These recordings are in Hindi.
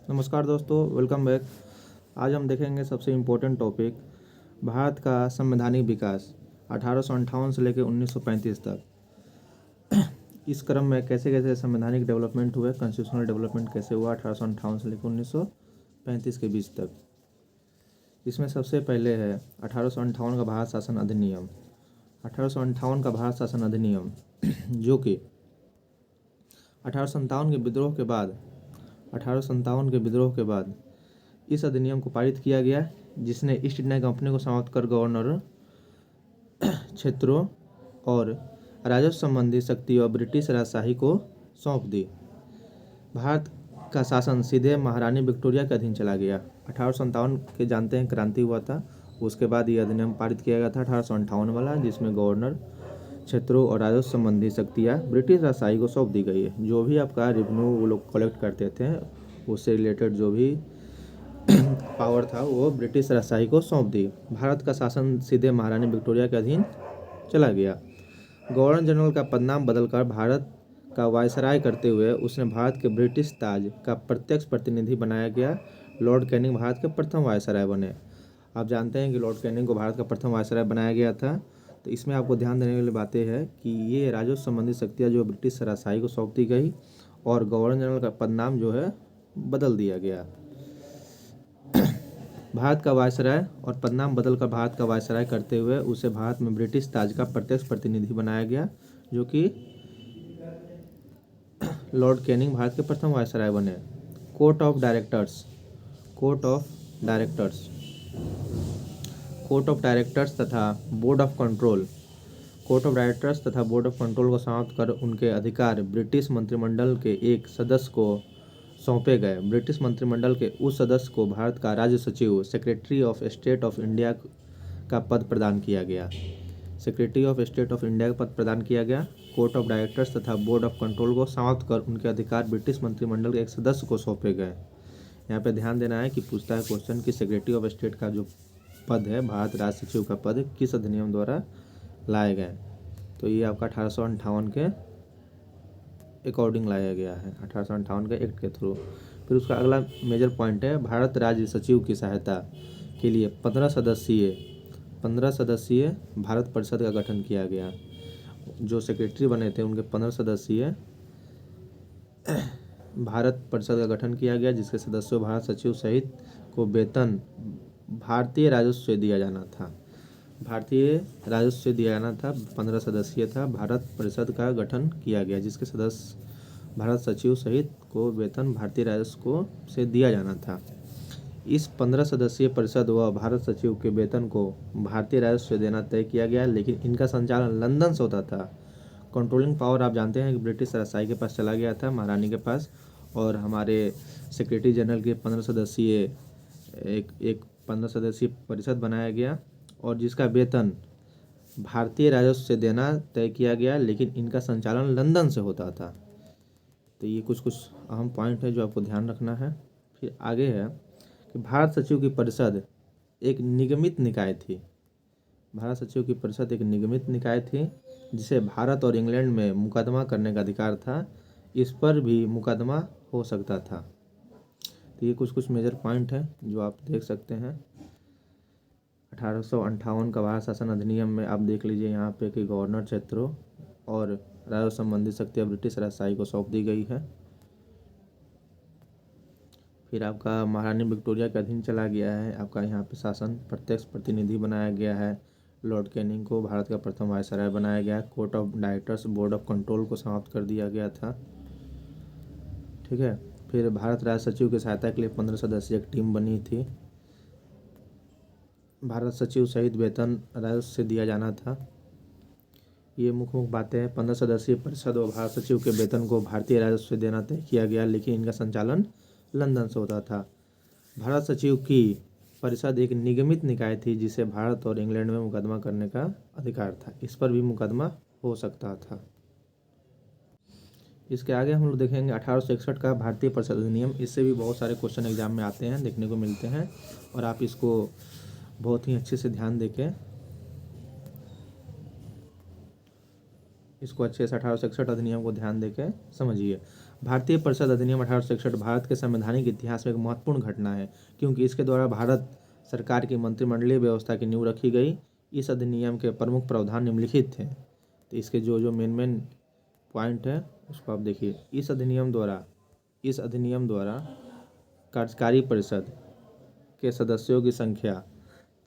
नमस्कार दोस्तों, वेलकम बैक। आज हम देखेंगे सबसे इम्पोर्टेंट टॉपिक भारत का संवैधानिक विकास 1858 से लेकर 1935 तक। इस क्रम में कैसे कैसे संवैधानिक डेवलपमेंट हुए, कॉन्स्टिट्यूशनल डेवलपमेंट कैसे हुआ 1858 से लेकर 1935 के बीच तक। इसमें सबसे पहले है 1858 का भारत शासन अधिनियम। 1858 का भारत शासन अधिनियम जो कि 1857 के विद्रोह के बाद इस अधिनियम को पारित किया गया, जिसने ईस्ट इंडिया कंपनी को समाप्त कर गवर्नर क्षेत्रों और राजस्व संबंधी शक्ति और ब्रिटिश राजशाही को सौंप दी। भारत का शासन सीधे महारानी विक्टोरिया के अधीन चला गया। 1857 के जानते हैं क्रांति हुआ था, उसके बाद ये अधिनियम पारित किया गया था 1858 वाला, जिसमें गवर्नर क्षेत्रों और राजस्व संबंधी शक्तियाँ ब्रिटिश राजशाही को सौंप दी गई है। जो भी आपका रेवेन्यू वो लोग कलेक्ट करते थे, उससे रिलेटेड जो भी पावर था वो ब्रिटिश राजशाही को सौंप दी। भारत का शासन सीधे महारानी विक्टोरिया के अधीन चला गया। गवर्नर जनरल का पदनाम बदलकर भारत का वायसराय करते हुए उसने भारत के ब्रिटिश ताज का प्रत्यक्ष प्रतिनिधि बनाया गया। लॉर्ड कैनिंग भारत के प्रथम वायसराय बने। आप जानते हैं कि लॉर्ड कैनिंग को भारत का प्रथम वायसराय बनाया गया था। तो इसमें आपको ध्यान देने वाली बातें हैं कि ये राजस्व संबंधी शक्तियाँ जो ब्रिटिश राजशाही को सौंप दी गई और गवर्नर जनरल का पदनाम जो है बदल दिया गया। भारत का वायसराय और पदनाम बदलकर भारत का वायसराय करते हुए उसे भारत में ब्रिटिश ताज का प्रत्यक्ष प्रतिनिधि बनाया गया, जो कि लॉर्ड कैनिंग भारत के प्रथम वायसराय बने। कोर्ट ऑफ डायरेक्टर्स तथा बोर्ड ऑफ कंट्रोल को समाप्त कर उनके अधिकार ब्रिटिश मंत्रिमंडल के एक सदस्य को सौंपे गए। ब्रिटिश मंत्रिमंडल के उस सदस्य को भारत का राज्य सचिव secretary of state of India का पद प्रदान किया गया। कोर्ट ऑफ डायरेक्टर्स तथा बोर्ड ऑफ कंट्रोल को समाप्त कर उनके अधिकार ब्रिटिश मंत्रिमंडल के एक सदस्य को सौंपे गए। यहाँ पे ध्यान देना है कि पूछता है क्वेश्चन कि सेक्रेटरी ऑफ स्टेट का जो पद है, भारत राज्य सचिव का पद, किस अधिनियम द्वारा लाए गए। तो ये आपका 1858 के अकॉर्डिंग लाया गया है, 1858 के एक्ट के थ्रू। फिर उसका अगला मेजर पॉइंट है भारत राज्य सचिव की सहायता के लिए 15 सदस्यीय भारत परिषद का गठन किया गया। जो सेक्रेटरी बने थे उनके 15 सदस्यीय भारत परिषद का गठन किया गया, जिसके सदस्यों भारत सचिव सहित को वेतन भारतीय राजस्व से दिया जाना था। 15 सदस्यीय था भारत परिषद का गठन किया गया, जिसके सदस्य भारत सचिव सहित को वेतन भारतीय राजस्व से दिया जाना था। इस 15 सदस्यीय परिषद व भारत सचिव के वेतन को भारतीय राजस्व से देना तय किया गया, लेकिन इनका संचालन लंदन से होता था। कंट्रोलिंग पावर आप जानते हैं कि ब्रिटिश राजशाही के पास चला गया था, महारानी के पास, और हमारे सेक्रेटरी जनरल के 15 सदस्यीय परिषद बनाया गया और जिसका वेतन भारतीय राजस्व से देना तय किया गया, लेकिन इनका संचालन लंदन से होता था। तो ये कुछ अहम पॉइंट है जो आपको ध्यान रखना है। फिर आगे है कि भारत सचिव की परिषद एक निगमित निकाय थी। जिसे भारत और इंग्लैंड में मुकदमा करने का अधिकार था। इस पर भी मुकदमा हो सकता था। तो ये कुछ मेजर पॉइंट है जो आप देख सकते हैं। 1858 का भारत शासन अधिनियम में आप देख लीजिए यहाँ पे कि गवर्नर क्षेत्रों और राजस्व संबंधी शक्तियाँ ब्रिटिश राजशाही को सौंप दी गई है। फिर आपका महारानी विक्टोरिया के अधीन चला गया है। आपका यहाँ पे शासन प्रत्यक्ष प्रतिनिधि बनाया गया है। लॉर्ड कैनिंग को भारत का प्रथम वायसराय बनाया गया। Court of directors, board of control को समाप्त कर दिया गया था। ठीक है। फिर भारत राज्य सचिव की सहायता के लिए 15 सदस्यीय एक टीम बनी थी। भारत सचिव सहित वेतन राजस्व से दिया जाना था। ये मुख्य बातें हैं। 15 सदस्यीय परिषद और भारत सचिव के वेतन को भारतीय राजस्व से देना तय किया गया, लेकिन इनका संचालन लंदन से होता था। भारत सचिव की परिषद एक निगमित निकाय थी, जिसे भारत और इंग्लैंड में मुकदमा करने का अधिकार था। इस पर भी मुकदमा हो सकता था। इसके आगे हम लोग देखेंगे 1861 का भारतीय परिषद अधिनियम। इससे भी बहुत सारे क्वेश्चन एग्जाम में आते हैं, देखने को मिलते हैं, और आप इसको बहुत ही अच्छे से ध्यान देके इसको अच्छे से 1861 अधिनियम को ध्यान देके समझिए। भारतीय परिषद अधिनियम 1861 भारत के संवैधानिक इतिहास में एक महत्वपूर्ण घटना है, क्योंकि इसके द्वारा भारत सरकार की मंत्रिमंडलीय व्यवस्था की नींव रखी गई। इस अधिनियम के प्रमुख प्रावधान निम्नलिखित थे। तो इसके जो मेन पॉइंट है उसको आप देखिए। इस अधिनियम द्वारा कार्यकारी परिषद के सदस्यों की संख्या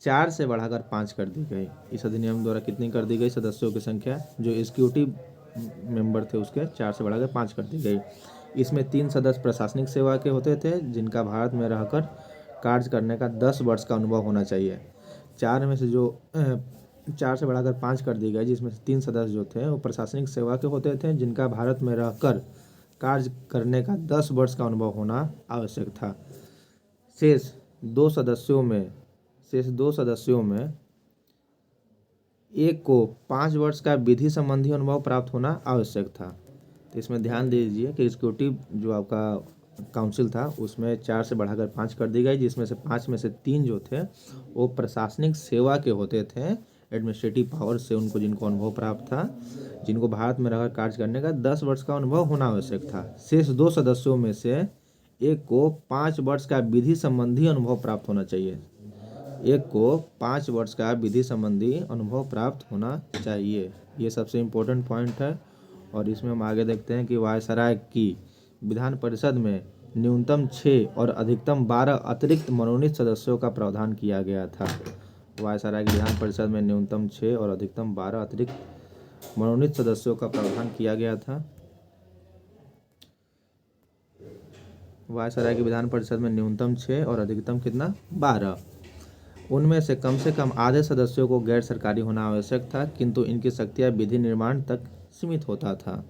4 से बढ़ाकर 5 कर दी गई। इस अधिनियम द्वारा कितनी कर दी गई? सदस्यों की संख्या जो एग्जीक्यूटिव मेंबर थे उसके 4 से बढ़ाकर 5 कर दी गई। इसमें 3 सदस्य प्रशासनिक सेवा के होते थे, जिनका भारत में रहकर कार्य करने का 10 वर्ष का अनुभव होना चाहिए। 4 में से जो 4 से बढ़ाकर 5 कर दी गई, जिसमें से 3 सदस्य जो थे वो प्रशासनिक सेवा के होते थे, जिनका भारत में रहकर कार्य करने का 10 वर्ष का अनुभव होना आवश्यक था। शेष दो सदस्यों में एक को 5 वर्ष का विधि संबंधी अनुभव प्राप्त होना आवश्यक था। तो इसमें ध्यान दीजिए कि एग्जीक्यूटिव जो आपका काउंसिल था उसमें 4 से बढ़ाकर 5 कर दी गई, जिसमें से 5 में से 3 जो थे वो प्रशासनिक सेवा के होते थे, एडमिनिस्ट्रेटिव पावर से जिनको अनुभव प्राप्त था, जिनको भारत में रहकर कार्य करने का 10 वर्ष का अनुभव होना आवश्यक था। शेष 2 सदस्यों में से एक को 5 वर्ष का विधि संबंधी अनुभव प्राप्त होना चाहिए। एक को 5 वर्ष का विधि संबंधी अनुभव प्राप्त होना चाहिए। ये सबसे इम्पोर्टेंट पॉइंट है। और इसमें हम आगे देखते हैं कि वायसराय की विधान परिषद में न्यूनतम 6 और अधिकतम 12 अतिरिक्त मनोनीत सदस्यों का प्रावधान किया गया था। वायसराय की विधान परिषद में न्यूनतम 6 और अधिकतम 12 अतिरिक्त मनोनीत सदस्यों का प्रावधान किया गया था। वायसराय की विधान परिषद में न्यूनतम 6 और अधिकतम कितना? 12। उनमें से कम आधे सदस्यों को गैर सरकारी होना आवश्यक था, किंतु इनकी शक्तियाँ विधि निर्माण तक सीमित होता था।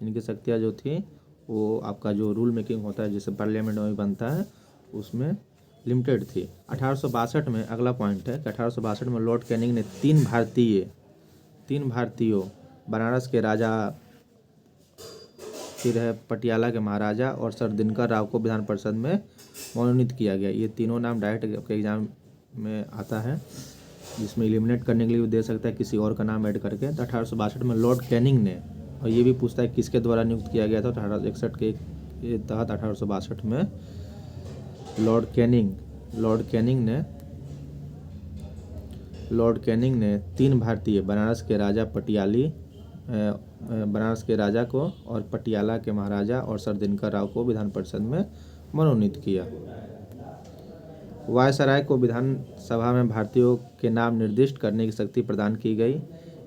इनकी शक्तियाँ जो थी वो आपका जो रूल मेकिंग होता है जिससे पार्लियामेंट में बनता है उसमें लिमिटेड थी। 1862 में अगला पॉइंट है कि 1862 में लॉर्ड कैनिंग ने तीन भारतीयों बनारस के राजा, फिर है पटियाला के महाराजा और सर दिनकर राव को विधान परिषद में मनोनीत किया गया। ये तीनों नाम डायरेक्ट आपके एग्जाम में आता है, जिसमें एलिमिनेट करने के लिए भी दे सकता है किसी और का नाम ऐड करके। तो 1862 में लॉर्ड कैनिंग ने, और ये भी पूछता है किसके द्वारा नियुक्त किया गया था, 1861 के तहत 1862 में लॉर्ड कैनिंग ने 3 भारतीय बनारस के राजा को और पटियाला के महाराजा और सर दिनकर राव को विधान परिषद में मनोनीत किया। वायसराय को विधानसभा में भारतीयों के नाम निर्दिष्ट करने की शक्ति प्रदान की गई।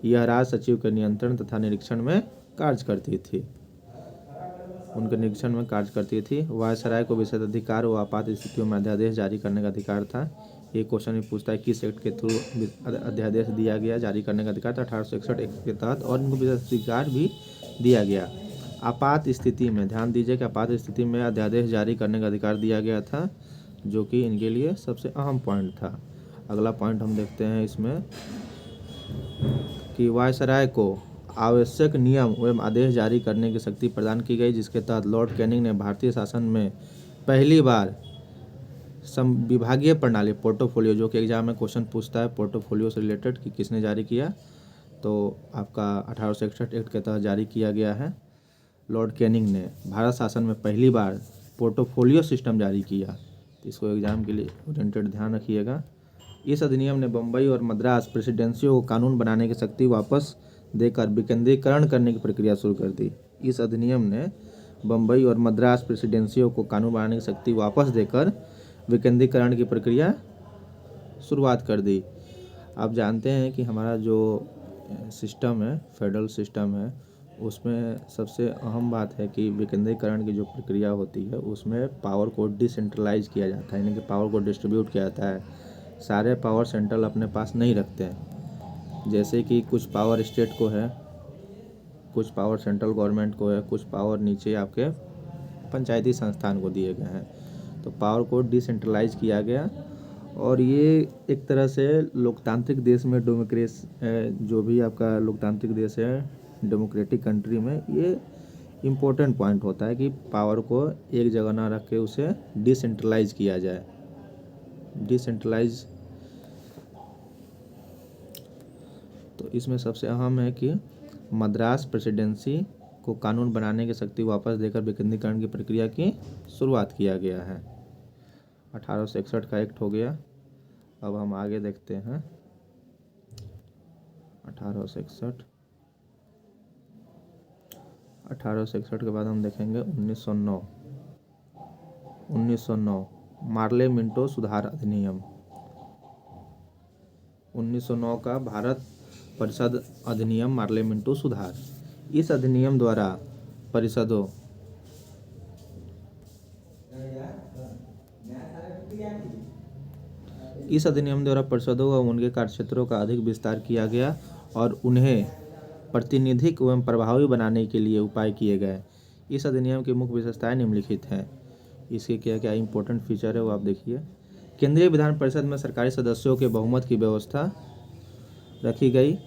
यह राज सचिव के नियंत्रण तथा निरीक्षण में कार्य करती थी। वायसराय को विशेषाधिकार व आपात स्थितियों में अध्यादेश जारी करने का अधिकार था। ये क्वेश्चन भी पूछता है किस एक्ट के थ्रू अध्यादेश दिया गया, जारी करने का अधिकार था 1861 एक्ट के तहत, और इनको विशेषाधिकार भी दिया गया। आपात स्थिति में ध्यान दीजिए कि आपात स्थिति में अध्यादेश जारी करने का अधिकार दिया गया था, जो कि इनके लिए सबसे अहम पॉइंट था। अगला पॉइंट हम देखते हैं इसमें कि वायसराय को आवश्यक नियम एवं आदेश जारी करने की शक्ति प्रदान की गई, जिसके तहत लॉर्ड कैनिंग ने भारतीय शासन में पहली बार विभागीय प्रणाली पोर्टोफोलियो, जो कि एग्जाम में क्वेश्चन पूछता है पोर्टोफोलियो से रिलेटेड कि किसने जारी किया, तो आपका 1861 एक्ट के तहत जारी किया गया है। लॉर्ड कैनिंग ने भारत शासन में पहली बार पोर्टोफोलियो सिस्टम जारी किया। तो इसको एग्जाम के लिए ओरिएंटेड ध्यान रखिएगा। इस अधिनियम ने बम्बई और मद्रास प्रेसिडेंसियों को कानून बनाने की शक्ति वापस देकर विकेंद्रीकरण करने की प्रक्रिया शुरू कर दी। इस अधिनियम ने बम्बई और मद्रास प्रेसिडेंसियों को कानून बनाने की शक्ति वापस देकर विकेंद्रीकरण की प्रक्रिया शुरुआत कर दी। आप जानते हैं कि हमारा जो सिस्टम है, फेडरल सिस्टम है, उसमें सबसे अहम बात है कि विकेंद्रीकरण की जो प्रक्रिया होती है उसमें पावर को डिसेंट्रलाइज किया जाता है, यानी कि पावर को डिस्ट्रीब्यूट किया जाता है। सारे पावर सेंट्रल अपने पास नहीं रखते हैं। जैसे कि कुछ पावर स्टेट को है, कुछ पावर सेंट्रल गवर्नमेंट को है, कुछ पावर नीचे आपके पंचायती संस्थान को दिए गए हैं। तो पावर को डिसेंट्रलाइज किया गया, और ये एक तरह से लोकतांत्रिक देश में जो भी आपका लोकतांत्रिक देश है, डेमोक्रेटिक कंट्री में, ये इम्पोर्टेंट पॉइंट होता है कि पावर को एक जगह ना रख के उसे डिसेंट्रलाइज किया जाए। तो इसमें सबसे अहम है कि मद्रास प्रेसिडेंसी को कानून बनाने की शक्ति वापस देकर विकेंद्रीकरण की प्रक्रिया की शुरुआत किया गया है। 1861 का एक्ट हो गया। अब हम आगे देखते हैं 1861 के बाद हम देखेंगे 1909 मार्ले मिंटो सुधार अधिनियम। 1909 का भारत परिषद अधिनियम मार्ले मिंटो सुधार। इस अधिनियम द्वारा परिषदों व उनके कार्यक्षेत्रों का अधिक विस्तार किया गया और उन्हें प्रातिनिधिक एवं प्रभावी बनाने के लिए उपाय किए गए। इस अधिनियम की मुख्य विशेषताएं निम्नलिखित हैं। इसके क्या क्या इंपॉर्टेंट फीचर है वो आप देखिए। केंद्रीय विधान परिषद में सरकारी सदस्यों के बहुमत की व्यवस्था रखी गई,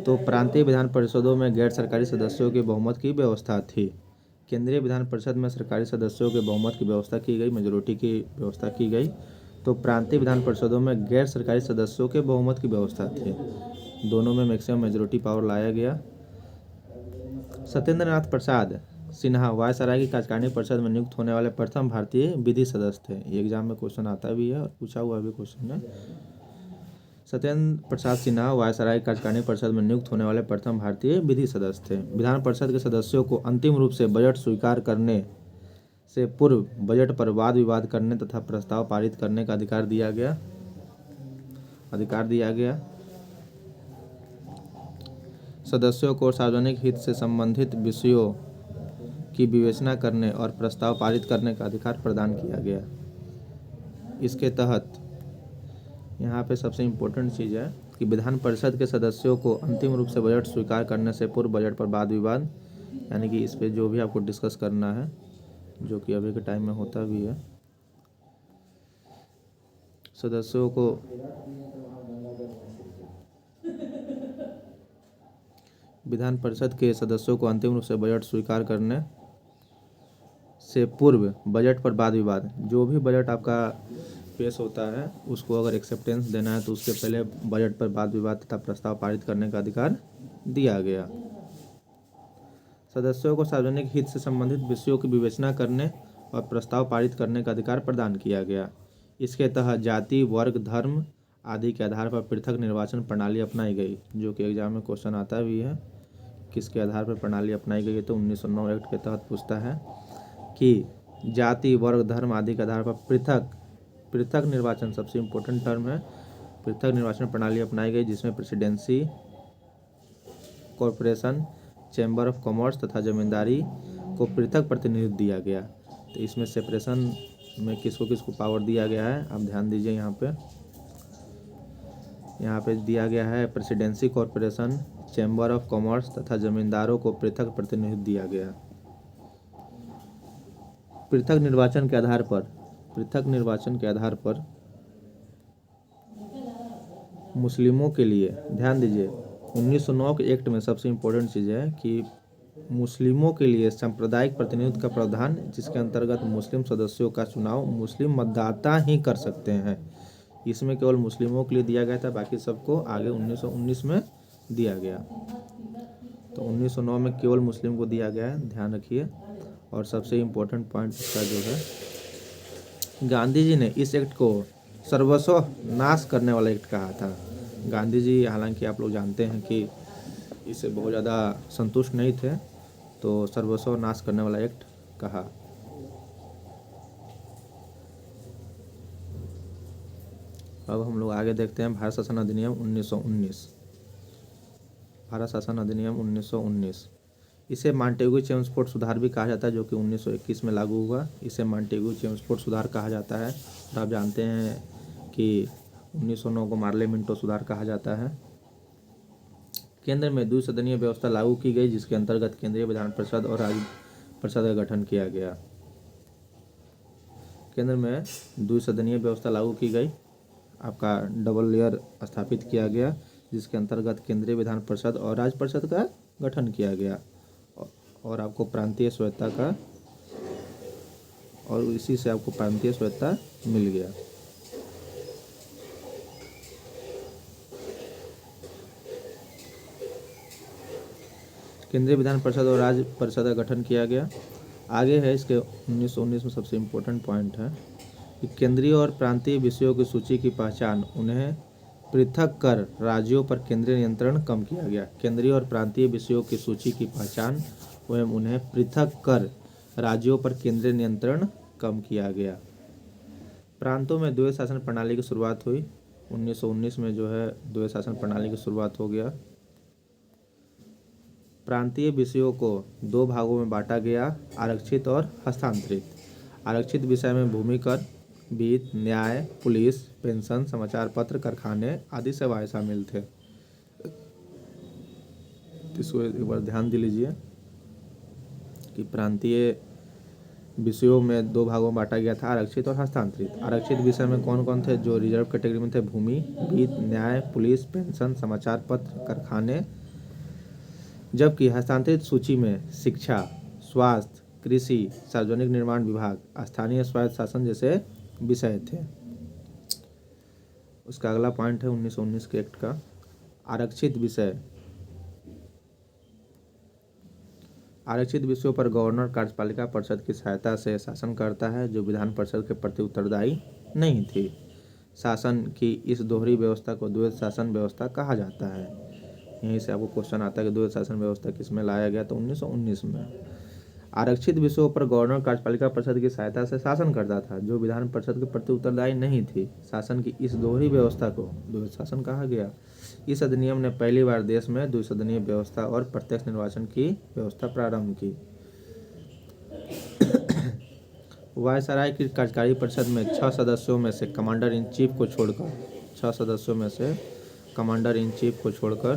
तो प्रांतीय विधान परिषदों में गैर सरकारी सदस्यों के बहुमत की व्यवस्था थी। केंद्रीय विधान परिषद में सरकारी सदस्यों के बहुमत की व्यवस्था की गई, मेजोरिटी की व्यवस्था की गई, तो प्रांतीय विधान परिषदों में गैर सरकारी सदस्यों के बहुमत की व्यवस्था थी। दोनों में मैक्सिमम मेजोरिटी पावर लाया गया। सत्येंद्र नाथ प्रसाद सिन्हा वायसराय की कार्यकारिणी परिषद में नियुक्त होने वाले प्रथम भारतीय विधि सदस्य थे। ये एग्जाम में क्वेश्चन आता भी है और पूछा हुआ भी क्वेश्चन है। सत्येंद्र प्रसाद सिन्हा वायसराय की कार्यकारिणी परिषद में नियुक्त होने वाले प्रथम भारतीय विधि सदस्य थे। विधान परिषद के सदस्यों को अंतिम रूप से बजट स्वीकार करने से पूर्व बजट पर वाद विवाद करने तथा प्रस्ताव पारित करने का अधिकार दिया गया। सदस्यों को सार्वजनिक हित से संबंधित विषयों की विवेचना करने और प्रस्ताव पारित करने का अधिकार प्रदान किया गया। इसके तहत यहाँ पे सबसे इम्पोर्टेंट चीज़ है कि विधान परिषद के सदस्यों को अंतिम रूप से बजट स्वीकार करने से पूर्व बजट पर वाद विवाद, यानी कि इस पे जो भी आपको डिस्कस करना है, जो कि अभी के टाइम में होता भी है, सदस्यों को विधान परिषद के सदस्यों को अंतिम रूप से बजट स्वीकार करने से पूर्व बजट पर वाद विवाद, जो भी बजट आपका पेश होता है उसको अगर एक्सेप्टेंस देना है तो उसके पहले बजट पर वाद विवाद तथा प्रस्ताव पारित करने का अधिकार दिया गया। सदस्यों को सार्वजनिक हित से संबंधित विषयों की विवेचना करने और प्रस्ताव पारित करने का अधिकार प्रदान किया गया। इसके तहत जाति, वर्ग, धर्म आदि के आधार पर पृथक निर्वाचन प्रणाली अपनाई गई, जो कि एग्जाम में क्वेश्चन आता भी है। किसके आधार पर प्रणाली अपनाई गई है, तो 1909 एक्ट के तहत पूछता है कि जाति, वर्ग, धर्म आदि के आधार पर पृथक निर्वाचन, सबसे इम्पोर्टेंट टर्म है, पृथक निर्वाचन प्रणाली अपनाई गई, जिसमें presidency, corporation, chamber of commerce तथा जमींदारी को पृथक प्रतिनिधित्व दिया गया। तो इसमें सेपरेशन में किसको किसको पावर दिया गया है, आप ध्यान दीजिए। यहाँ पे दिया गया है presidency, corporation, chamber of commerce तथा जमींदारों को पृथक प्रतिनिधित्व दिया गया। पृथक निर्वाचन के आधार पर मुस्लिमों के लिए, ध्यान दीजिए, 1909 के एक्ट में सबसे इम्पोर्टेंट चीज़ है कि मुस्लिमों के लिए सांप्रदायिक प्रतिनिधित्व का प्रावधान, जिसके अंतर्गत मुस्लिम सदस्यों का चुनाव मुस्लिम मतदाता ही कर सकते हैं। इसमें केवल मुस्लिमों के लिए दिया गया था, बाकी सबको आगे 1919 में दिया गया। तो 1909 में केवल मुस्लिम को दिया गया है, ध्यान रखिए। और सबसे इम्पोर्टेंट पॉइंट इसका जो है, गांधी जी ने इस एक्ट को सर्वस्व नाश करने वाला एक्ट कहा था। गांधी जी, हालांकि आप लोग जानते हैं कि इससे बहुत ज़्यादा संतुष्ट नहीं थे, तो सर्वस्व नाश करने वाला एक्ट कहा। अब हम लोग आगे देखते हैं भारत शासन अधिनियम 1919। भारत शासन अधिनियम 1919, इसे मॉन्टेग्यू चेम्सफोर्ड सुधार भी कहा जाता है, जो कि 1921 में लागू हुआ। इसे मॉन्टेग्यू चेम्सफोर्ड सुधार कहा जाता है। और आप जानते हैं कि 1909 को मार्ले मिंटो सुधार कहा जाता है। केंद्र में द्विसदनीय व्यवस्था लागू की गई, जिसके अंतर्गत केंद्रीय विधान परिषद और राज्य परिषद का गठन किया गया। केंद्र में द्विसदनीय व्यवस्था लागू की गई, आपका डबल लेयर स्थापित किया गया, जिसके अंतर्गत केंद्रीय विधान परिषद और राज्य परिषद का गठन किया गया, और आपको प्रांतीय स्वायत्ता का, और इसी से आपको प्रांतीय स्वायत्ता मिल गया। केंद्रीय विधान परिषद और राज्य परिषद का गठन किया गया। आगे है इसके 1919 में सबसे इम्पोर्टेंट पॉइंट है कि केंद्रीय और प्रांतीय विषयों की सूची की पहचान, उन्हें पृथक कर राज्यों पर केंद्रीय नियंत्रण कम किया गया। केंद्रीय और प्रांतीय विषयों की सूची की पहचान एवं उन्हें पृथक कर राज्यों पर केंद्रीय नियंत्रण कम किया गया। प्रांतों में द्वैध शासन प्रणाली की शुरुआत हुई। 1919 में जो है द्वैध शासन प्रणाली की शुरुआत हो गया। प्रांतीय विषयों को 2 भागों में बांटा गया, आरक्षित और हस्तांतरित। आरक्षित विषय में भूमि कर, वित्त, न्याय, पुलिस, पेंशन, समाचार पत्र, कारखाने आदि सेवाएं शामिल थे। इसको एक बार ध्यान दे लीजिए कि प्रांतीय विषयों में 2 भागों में बांटा गया था, आरक्षित और हस्तांतरित। आरक्षित विषय में कौन कौन थे? जो रिजर्व कैटेगरी में थे, भूमि, वित्त, न्याय, पुलिस, पेंशन, समाचार पत्र, कारखाने। जबकि हस्तांतरित सूची में शिक्षा, स्वास्थ्य, कृषि, सार्वजनिक निर्माण विभाग, स्थानीय स्वायत्त शासन जैसे विषय थे। उसका अगला पॉइंट है 1919 के एक्ट का आरक्षित विषय। आरक्षित विषयों पर गवर्नर कार्यपालिका परिषद की सहायता से शासन करता है, जो विधान परिषद के प्रति उत्तरदायी नहीं थी। शासन की इस दोहरी व्यवस्था को द्वैध शासन व्यवस्था कहा जाता है। यहीं से आपको क्वेश्चन आता है कि द्वैध शासन व्यवस्था किसमें लाया गया? तो 1919 में। आरक्षित विषयों पर गवर्नर कार्यपालिका परिषद की सहायता से शासन करता था, जो विधान परिषद के प्रति उत्तरदायी नहीं थी। शासन की इस दोहरी व्यवस्था को द्वैध शासन कहा गया। इस अधिनियम ने पहली बार देश में द्विसदनीय व्यवस्था और प्रत्यक्ष निर्वाचन की व्यवस्था प्रारंभ की। वायसराय की कार्यकारी परिषद में 6 सदस्यों में से कमांडर इन चीफ को छोड़कर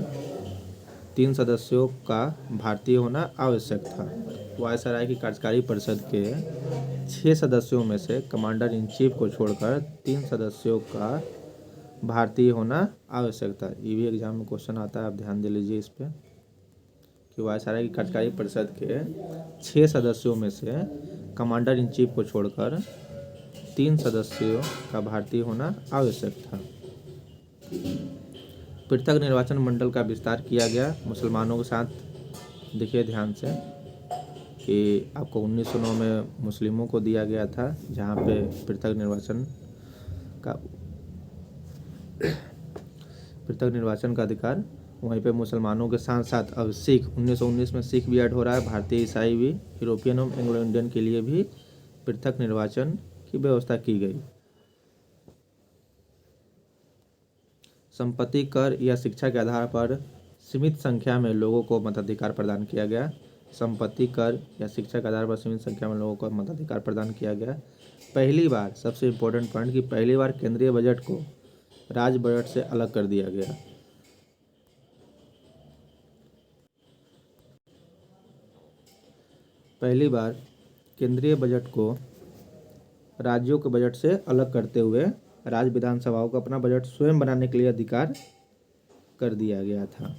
3 सदस्यों का भारतीय होना आवश्यक था। वायसराय की कार्यकारी परिषद के 6 सदस्यों में से कमांडर इन चीफ को छोड़कर 3 सदस्यों का भारतीय होना आवश्यक था। ये भी एग्जाम में क्वेश्चन आता है, आप ध्यान दे लीजिए इस पे कि वायसराय की कार्यकारी परिषद के 6 सदस्यों में से कमांडर इन चीफ को छोड़कर 3 सदस्यों का भारतीय होना आवश्यक था। पृथक निर्वाचन मंडल का विस्तार किया गया मुसलमानों के साथ। देखिए ध्यान से कि आपको 1909 में मुस्लिमों को दिया गया था, जहाँ पे पृथक निर्वाचन का अधिकार, वहीं पे मुसलमानों के साथ साथ अब सिख, 1919 में सिख भी ऐड हो रहा है, भारतीय ईसाई भी, यूरोपियन और एंग्लो इंडियन के लिए भी पृथक निर्वाचन की व्यवस्था की गई। संपत्ति कर या शिक्षा के आधार पर सीमित संख्या में लोगों को मताधिकार प्रदान किया गया। संपत्ति कर या शिक्षा के आधार पर सीमित संख्या में लोगों को मताधिकार प्रदान किया गया। पहली बार, सबसे इम्पोर्टेंट पॉइंट, कि पहली बार केंद्रीय बजट को राज्य बजट से अलग कर दिया गया। पहली बार केंद्रीय बजट को राज्यों के बजट से अलग करते हुए राज्य विधानसभाओं को अपना बजट स्वयं बनाने के लिए अधिकार कर दिया गया था।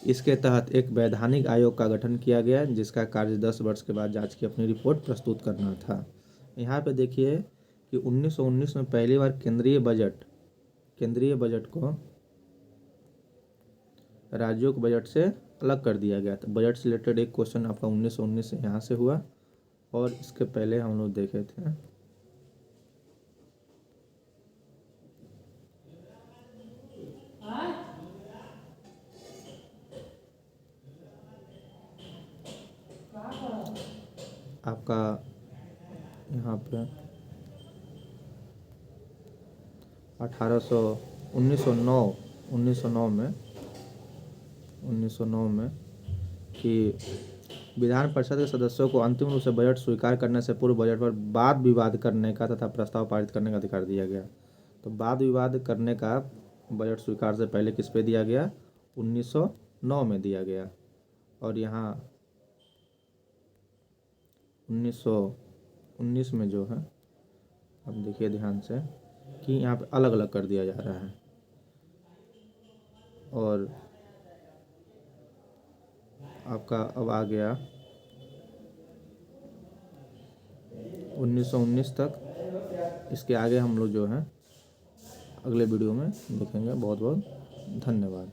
इसके तहत एक वैधानिक आयोग का गठन किया गया, जिसका कार्य 10 वर्ष के बाद जांच की अपनी रिपोर्ट प्रस्तुत करना था। यहाँ पे देखिए कि 1919 में पहली बार केंद्रीय बजट को राज्यों के बजट से अलग कर दिया गया था। बजट से रिलेटेड एक क्वेश्चन आपका 1919 से यहाँ से हुआ, और इसके पहले हम लोग देखे थे आपका यहाँ पे 1909 में कि विधान परिषद के सदस्यों को अंतिम रूप से बजट स्वीकार करने से पूर्व बजट पर वाद विवाद करने का तथा प्रस्ताव पारित करने का अधिकार दिया गया। तो वाद विवाद करने का बजट स्वीकार से पहले किस पे दिया गया? 1909 में दिया गया। और यहाँ 1919 में जो है, अब देखिए ध्यान से कि यहाँ पे अलग अलग कर दिया जा रहा है। और आपका अब आ गया 1919 तक। इसके आगे हम लोग जो है अगले वीडियो में देखेंगे। बहुत बहुत धन्यवाद।